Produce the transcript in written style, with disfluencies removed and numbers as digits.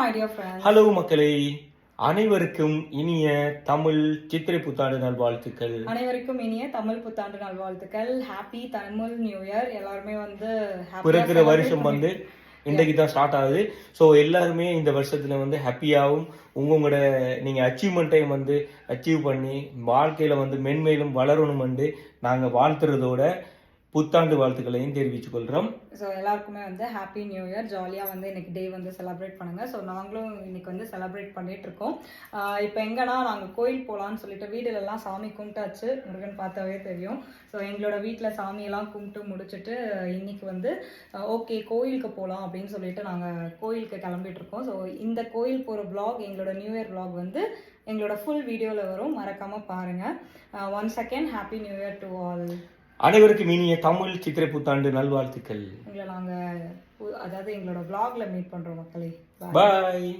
my dear friends. Hello மக்களே, அனைவருக்கும் இனிய தமிழ் சித்திரை புத்தாண்டு நல்வாழ்த்துக்கள். அனைவருக்கும் இனிய தமிழ் புத்தாண்டு நல்வாழ்த்துக்கள். Happy Tamil new year. எல்லாருமே வந்து பிறக்கிற வருஷம் வந்து இன்றைக்கு தான் ஸ்டார்ட் ஆகுது. ஸோ எல்லாருமே இந்த வருஷத்துல வந்து ஹாப்பியாகவும் உங்களோட நீங்க அச்சீவ்மெண்ட்டையும் வந்து அச்சீவ் பண்ணி வாழ்க்கையில வந்து மென்மேலும் வளரணும் வந்து நாங்கள் வாழ்த்துறதோட புத்தாண்டு வாழ்த்துக்களையும் தெரிவித்துக் கொள்கிறோம். ஸோ எல்லாருக்குமே வந்து ஹாப்பி நியூ இயர். ஜாலியாக வந்து இன்னைக்கு டே வந்து செலிப்ரேட் பண்ணுங்க. ஸோ நாங்களும் இன்னைக்கு வந்து செலிப்ரேட் பண்ணிட்டு இருக்கோம். இப்போ எங்கன்னா நாங்கள் கோயில் போகலான்னு சொல்லிட்டு வீடுலலாம் சாமி கும்பிட்டாச்சு. முருகன் பார்த்தாவே தெரியும். ஸோ எங்களோட வீட்டில் சாமியெல்லாம் கும்பிட்டு முடிச்சுட்டு இன்னைக்கு வந்து ஓகே கோயிலுக்கு போகலாம் அப்படின்னு சொல்லிட்டு நாங்கள் கோயிலுக்கு கிளம்பிட்டு இருக்கோம். ஸோ இந்த கோயில் போகிற vlog, எங்களோட நியூ இயர் vlog வந்து எங்களோட ஃபுல் வீடியோவில் வரும். மறக்காமல் பாருங்கள். Once again happy new year to all. அனைவருக்கும் இனிய தமிழ் சித்திரை புத்தாண்டு நல்வாழ்த்துக்கள். எங்களை நாங்கள் அதாவது எங்களோட vlogல மீட் பண்ணுறோம் மக்களே. பாய்.